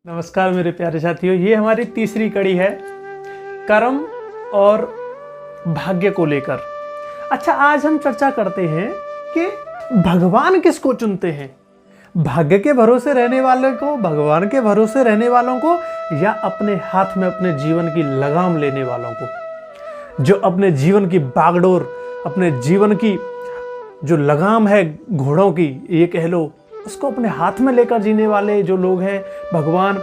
नमस्कार मेरे प्यारे साथियों, ये हमारी तीसरी कड़ी है कर्म और भाग्य को लेकर। अच्छा, आज हम चर्चा करते हैं कि भगवान किसको चुनते हैं, भाग्य के भरोसे रहने वाले को, भगवान के भरोसे रहने वालों को, या अपने हाथ में अपने जीवन की लगाम लेने वालों को, जो अपने जीवन की बागडोर, अपने जीवन की जो लगाम है घोड़ों की, ये कह लो, उसको अपने हाथ में लेकर जीने वाले जो लोग हैं, भगवान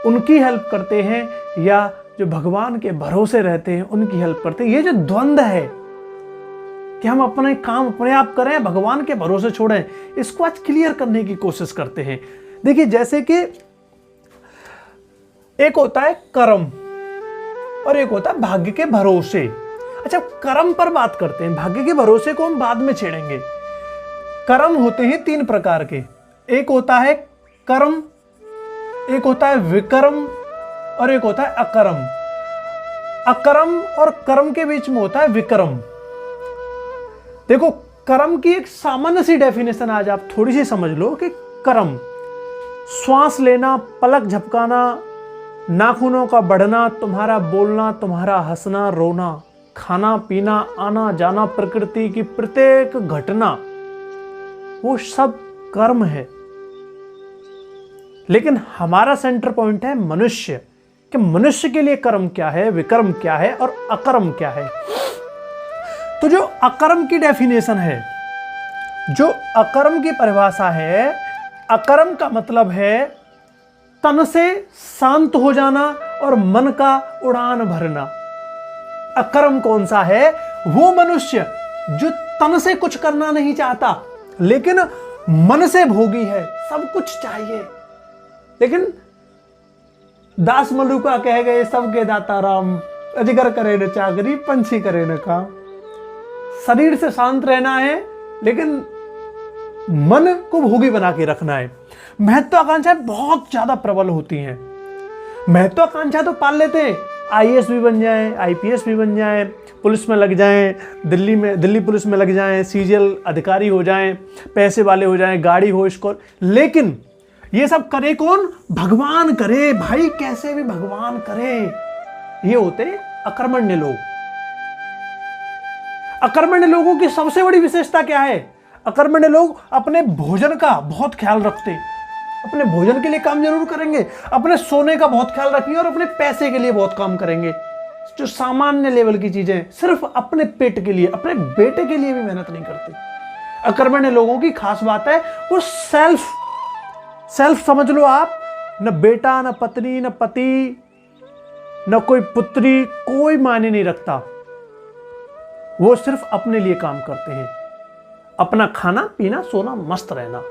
उनकी हेल्प करते हैं, या जो भगवान के भरोसे रहते हैं उनकी हेल्प करते हैं। ये जो द्वंद्व है कि हम अपने काम अपने आप करें, भगवान के भरोसे छोड़ें, इसको आज क्लियर करने की कोशिश करते हैं। देखिए, जैसे कि एक होता है कर्म और एक होता है भाग्य के भरोसे। अच्छा, कर्म पर बात करते हैं, भाग्य के भरोसे को हम बाद में छेड़ेंगे। कर्म होते हैं तीन प्रकार के, एक होता है कर्म, एक होता है विकर्म और एक होता है अकर्म। अकर्म और कर्म के बीच में होता है विकर्म। देखो, कर्म की एक सामान्य सी डेफिनेशन आज आप थोड़ी सी समझ लो कि कर्म श्वास लेना, पलक झपकाना, नाखूनों का बढ़ना, तुम्हारा बोलना, तुम्हारा हंसना, रोना, खाना पीना, आना जाना, प्रकृति की प्रत्येक घटना, वो सब कर्म है। लेकिन हमारा सेंटर पॉइंट है मनुष्य, कि मनुष्य के लिए कर्म क्या है, विकर्म क्या है और अकर्म क्या है। तो जो अकर्म की डेफिनेशन है, जो अकर्म की परिभाषा है, अकर्म का मतलब है तन से शांत हो जाना और मन का उड़ान भरना। अकर्म कौन सा है? वो मनुष्य जो तन से कुछ करना नहीं चाहता लेकिन मन से भोगी है, सब कुछ चाहिए। लेकिन दास मलुका कह गए सबके दाता राम, अजगर करे न चाकरी, पंछी करे न काम। शरीर से शांत रहना है लेकिन मन को भोगी बना के रखना है। महत्वाकांक्षाएं बहुत ज्यादा प्रबल होती हैं। महत्वाकांक्षा तो पाल लेते हैं, आईएएस भी बन जाएं, आईपीएस भी बन जाएं, पुलिस में लग जाएं, दिल्ली पुलिस में लग जाएं, सीजीएल अधिकारी हो जाएं, पैसे वाले हो जाएं, गाड़ी हो, स्कोर। लेकिन ये सब करे कौन? भगवान करे भाई, कैसे भी भगवान करे। ये होते अकर्मण्य लोग। अकर्मण्य लोगों की सबसे बड़ी विशेषता क्या है? अकर्मण्य लोग अपने भोजन का बहुत ख्याल रखते हैं, अपने भोजन के लिए काम जरूर करेंगे, अपने सोने का बहुत ख्याल रखेंगे और अपने पैसे के लिए बहुत काम करेंगे। जो सामान्य लेवल की चीजें, सिर्फ अपने पेट के लिए, अपने बेटे के लिए भी मेहनत नहीं करते। अकर्मण्य लोगों की खास बात है वो सेल्फ समझ लो आप। न बेटा, न पत्नी, न पति, न कोई पुत्री, कोई मायने नहीं रखता। वो सिर्फ अपने लिए काम करते हैं। अपना खाना पीना सोना, मस्त रहना,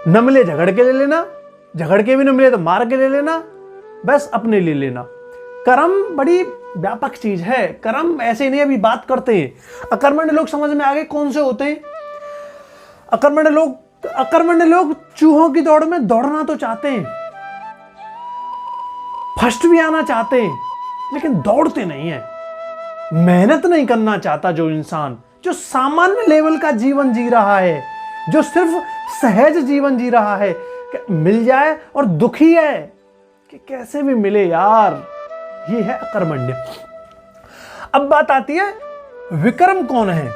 न मिले झगड़ के ले लेना, झगड़ के भी न मिले तो मार के ले लेना, बस अपने लिए लेना। कर्म बड़ी व्यापक चीज है। कर्म ऐसे नहीं अभी बात करते हैं। अकर्मण्य लोग समझ में आ गए कौन से होते हैं? अकर्मण्य लोग चूहों की दौड़ में दौड़ना तो चाहते हैं, फर्स्ट भी आना चाहते हैं, लेकिन दौड़ते नहीं है। मेहनत नहीं करना चाहता जो इंसान, जो सामान्य लेवल का जीवन जी रहा है, जो सिर्फ सहज जीवन जी रहा है, मिल जाए और दुखी है कि कैसे भी मिले यार, ये है अकर्मण्य। अब बात आती है विक्रम कौन है।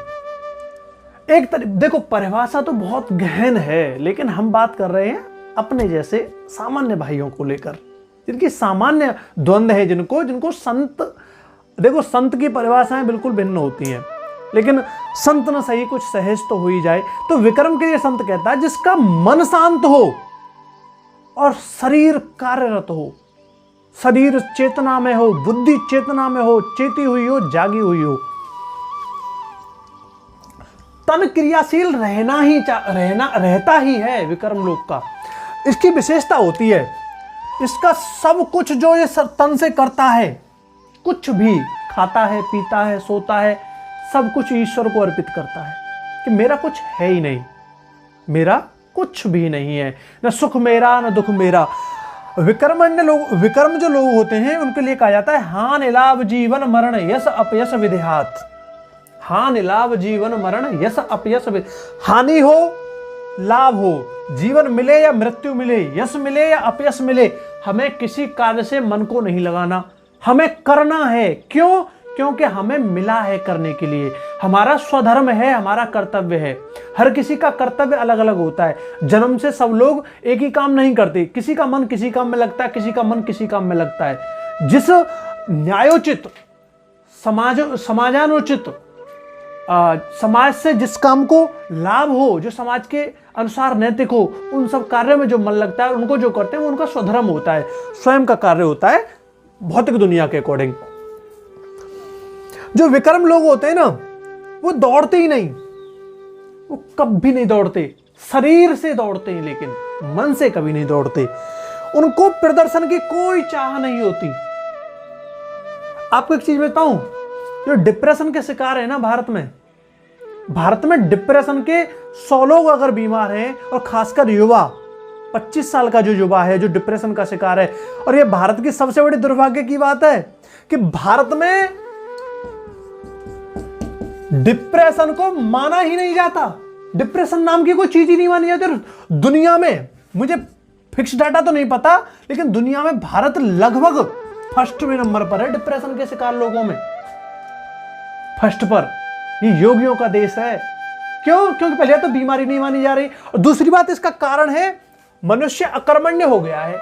एक देखो, परिभाषा तो बहुत गहन है, लेकिन हम बात कर रहे हैं अपने जैसे सामान्य भाइयों को लेकर, जिनकी सामान्य द्वंद्व है, जिनको संत, देखो संत की परिभाषाएं बिल्कुल भिन्न होती हैं, लेकिन संत न सही कुछ सहज तो हो ही जाए। तो विक्रम के लिए संत कहता है जिसका मन शांत हो और शरीर कार्यरत हो, शरीर चेतना में हो, बुद्धि चेतना में हो, चेती हुई हो, जागी हुई हो, तन क्रियाशील रहता ही है विक्रम लोक का। इसकी विशेषता होती है, इसका सब कुछ जो ये तन से करता है, कुछ भी खाता है, पीता है, सोता है, सब कुछ ईश्वर को अर्पित करता है कि मेरा कुछ है ही नहीं, मेरा कुछ भी नहीं है, न सुख मेरा न दुख मेरा। विकर्म जो लोग होते हैं उनके लिए कहा जाता है हानि लाभ जीवन मरण यश अपयश विदेहात। हानि लाभ जीवन मरण यश अपयश, हानि हो लाभ हो, जीवन मिले या मृत्यु मिले, यश मिले या अपयश मिले, हमें किसी कार्य से मन को नहीं लगाना, हमें करना है। क्यों? क्योंकि हमें मिला है करने के लिए, हमारा स्वधर्म है, हमारा कर्तव्य है। हर किसी का कर्तव्य अलग अलग होता है। जन्म से सब लोग एक ही काम नहीं करते, किसी का मन किसी काम में लगता है, किसी का मन किसी काम में लगता है। जिस न्यायोचित समाजानुचित समाज से जिस काम को लाभ हो, जो समाज के अनुसार नैतिक हो, उन सब कार्यों में जो मन लगता है, उनको जो करते हैं वो उनका स्वधर्म होता है, स्वयं का कार्य होता है भौतिक दुनिया के अकॉर्डिंग। जो विक्रम लोग होते हैं ना, वो दौड़ते ही नहीं, वो कभी नहीं दौड़ते, शरीर से दौड़ते हैं लेकिन मन से कभी नहीं दौड़ते। उनको प्रदर्शन की कोई चाह नहीं होती। आपको एक चीज बताऊं, जो डिप्रेशन के शिकार है ना भारत में डिप्रेशन के 100 लोग अगर बीमार हैं, और खासकर युवा, 25 साल का जो युवा है जो डिप्रेशन का शिकार है। और ये भारत की सबसे बड़ी दुर्भाग्य की बात है कि भारत में डिप्रेशन को माना ही नहीं जाता। डिप्रेशन नाम की कोई चीज ही नहीं मानी जाती दुनिया में। मुझे फिक्स डाटा तो नहीं पता, लेकिन दुनिया में भारत लगभग फर्स्ट में नंबर पर है डिप्रेशन के शिकार लोगों में, फर्स्ट पर। ये योगियों का देश है। क्यों? क्योंकि पहले तो बीमारी नहीं मानी जा रही, और दूसरी बात इसका कारण है मनुष्य अकर्मण्य हो गया है।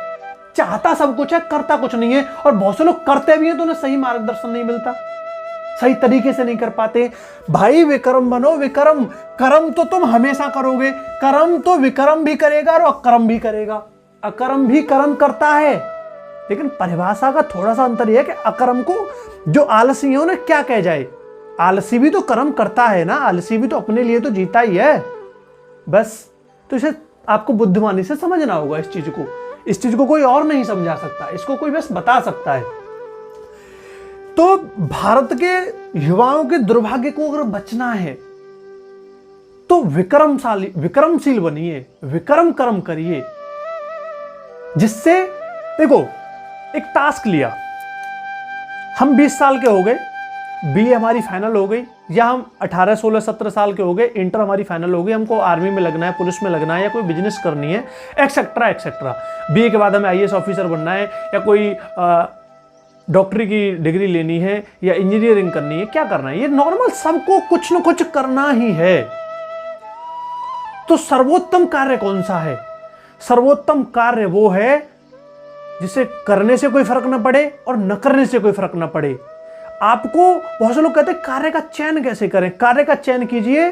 चाहता सब कुछ है, करता कुछ नहीं है। और बहुत से लोग करते भी हैं तो उन्हें सही मार्गदर्शन नहीं मिलता, सही तरीके से नहीं कर पाते। भाई विक्रम बनो, विक्रम। कर्म तो तुम हमेशा करोगे, कर्म तो विक्रम भी करेगा और अकर्म भी करेगा। अकर्म भी कर्म करता है, लेकिन परिभाषा का थोड़ा सा अंतर यह है कि अकर्म को जो आलसी है उन्हें क्या कह जाए। आलसी भी तो कर्म करता है ना, आलसी भी तो अपने लिए तो जीता ही है बस। तो इसे आपको बुद्धिमानी से समझना होगा इस चीज को कोई और नहीं समझा सकता, इसको कोई बस बता सकता है। तो भारत के युवाओं के दुर्भाग्य को अगर बचना है तो विक्रमशील बनिए, विक्रम कर्म करिए, जिससे देखो एक टास्क लिया, हम 20 साल के हो गए, बीए हमारी फाइनल हो गई, या हम 18, 16, 17 साल के हो गए, इंटर हमारी फाइनल हो गई, हमको आर्मी में लगना है, पुलिस में लगना है, या कोई बिजनेस करनी है, एक्सेट्रा एक्सेट्रा। बीए के बाद हमें आईएएस ऑफिसर बनना है, या कोई डॉक्टरी की डिग्री लेनी है, या इंजीनियरिंग करनी है, क्या करना है, ये नॉर्मल सबको कुछ न कुछ करना ही है। तो सर्वोत्तम कार्य कौन सा है? सर्वोत्तम कार्य वो है जिसे करने से कोई फर्क न पड़े और न करने से कोई फर्क न पड़े। आपको बहुत से लोग कहते हैं कार्य का चयन कैसे करें? कार्य का चयन कीजिए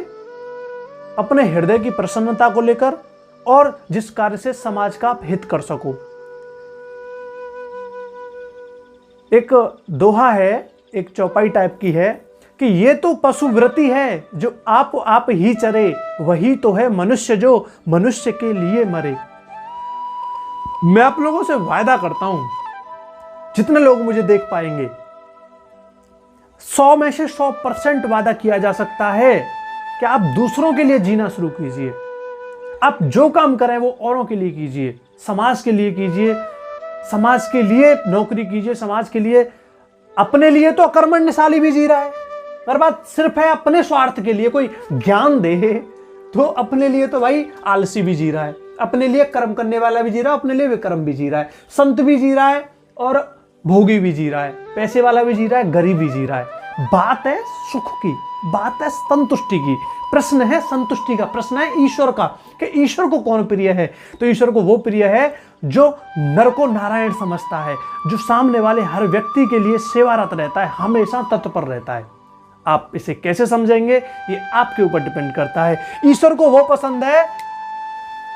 अपने हृदय की प्रसन्नता को लेकर, और जिस कार्य से समाज का आप हित कर सको। एक दोहा है, एक चौपाई टाइप की है कि ये तो पशुवृत्ति है जो आप ही चरे, वही तो है मनुष्य जो मनुष्य के लिए मरे। मैं आप लोगों से वायदा करता हूं, जितने लोग मुझे देख पाएंगे, 100 में से 100% वादा किया जा सकता है कि आप दूसरों के लिए जीना शुरू कीजिए। आप जो काम करें वो औरों के लिए कीजिए, समाज के लिए कीजिए, समाज के लिए नौकरी कीजिए, समाज के लिए। अपने लिए तो अकर्मण्यशाली भी जी रहा है, अगर बात सिर्फ है अपने स्वार्थ के लिए कोई ज्ञान दे तो अपने लिए तो भाई आलसी भी जी रहा है, अपने लिए कर्म करने वाला भी जी रहा है, अपने लिए विक्रम भी जी रहा है, संत भी जी रहा है और भोगी भी जी रहा है, पैसे वाला भी जी रहा है, गरीब भी जी रहा है। बात है सुख की, बात है संतुष्टि की, प्रश्न है संतुष्टि का, प्रश्न है ईश्वर का कि ईश्वर को कौन प्रिय है। तो ईश्वर को वो प्रिय है जो नर को नारायण समझता है, जो सामने वाले हर व्यक्ति के लिए सेवारत रहता है, हमेशा तत्पर रहता है। आप इसे कैसे समझेंगे ये आपके ऊपर डिपेंड करता है। ईश्वर को वो पसंद है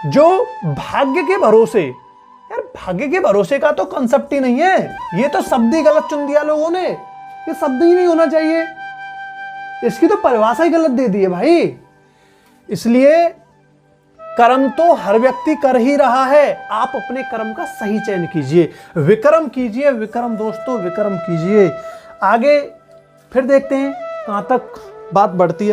जो भाग्य के भरोसे, यार भाग्य के भरोसे का तो कंसेप्ट ही नहीं है, ये तो शब्द ही गलत चुन दिया लोगों ने, ये शब्द ही नहीं होना चाहिए, इसकी तो परिभाषा ही गलत दे दी है भाई। इसलिए कर्म तो हर व्यक्ति कर ही रहा है, आप अपने कर्म का सही चयन कीजिए, विक्रम कीजिए, विक्रम दोस्तों विक्रम कीजिए। आगे फिर देखते हैं कहां तक बात बढ़ती है।